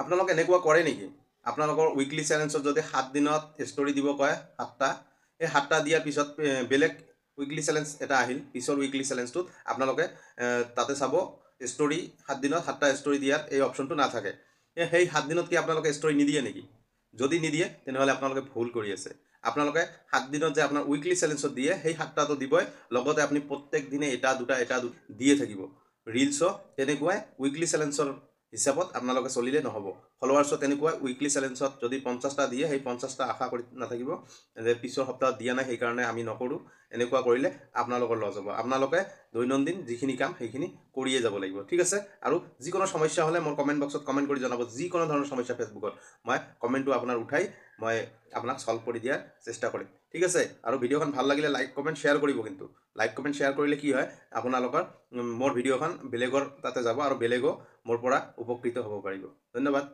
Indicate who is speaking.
Speaker 1: আপোনালোকে এনেকুৱা কৰে নেকি আপোনালোকৰ উইকলি চেলেঞ্জত যদি 7 দিনত ষ্টৰি দিব কয় 7টা এই 7টা দিয়াৰ পিছত বেলেগ উইকলি চেলেঞ্জ এটা আহিল পিছৰ উইকলি চেলেঞ্জটোত আপোনালোকে তাতে চাব ষ্টৰি 7 দিনত 7টা ষ্টৰি দিয়াৰ এই অপশ্যনটো নাথাকে সেই 7 দিনত কি আপোনালোকে ষ্টৰি নিদিয়ে নেকি যদি নিদিয়ে তেনেহ'লে আপোনালোকে ভুল কৰি আছে আপোনালোকে 7 দিনত যে আপোনাৰ উইকলি চেলেঞ্জত দিয়ে সেই 7টাটো দিবই লগতে আপুনি প্ৰত্যেক দিনে এটা দুটা দিয়ে থাকিব ৰিলছো তেনেকুৱাই উইকলি চেলেঞ্জৰ হিচাপত আপোনালোকে চলিলে নহ'ব ফলোৱাৰ্ছত তেনেকুৱা উইকলি চেলেঞ্জত যদি 50টা দিয়ে সেই 50টা আশা কৰি নাথাকিব যে পিছৰ সপ্তাহত দিয়া নাই সেইকাৰণে আমি নকৰোঁ এনেকুৱা কৰিলে আপোনালোকৰ লছ হ'ব আপোনালোকে দৈনন্দিন যিখিনি কাম সেইখিনি কৰিয়ে যাব লাগিব ঠিক আছে আৰু যিকোনো সমস্যা হ'লে মোৰ কমেণ্ট বক্সত কমেণ্ট কৰি জনাব যিকোনো ধৰণৰ সমস্যা ফেচবুকত মই কমেণ্টটো আপোনাৰ উঠাই মই আপোনাক সলভ কৰি দিয়াৰ চেষ্টা কৰিম ঠিক আছে আৰু ভিডিঅ'খন ভাল লাগিলে লাইক কমেণ্ট শ্বেয়াৰ কৰিব কিন্তু লাইক কমেণ্ট শ্বেয়াৰ কৰিলে কি হয় আপোনালোকৰ মোৰ ভিডিঅ'খন বেলেগৰ তাতে যাব আৰু বেলেগো মোৰ পৰা উপকৃত হ'ব পাৰিব ধন্যবাদ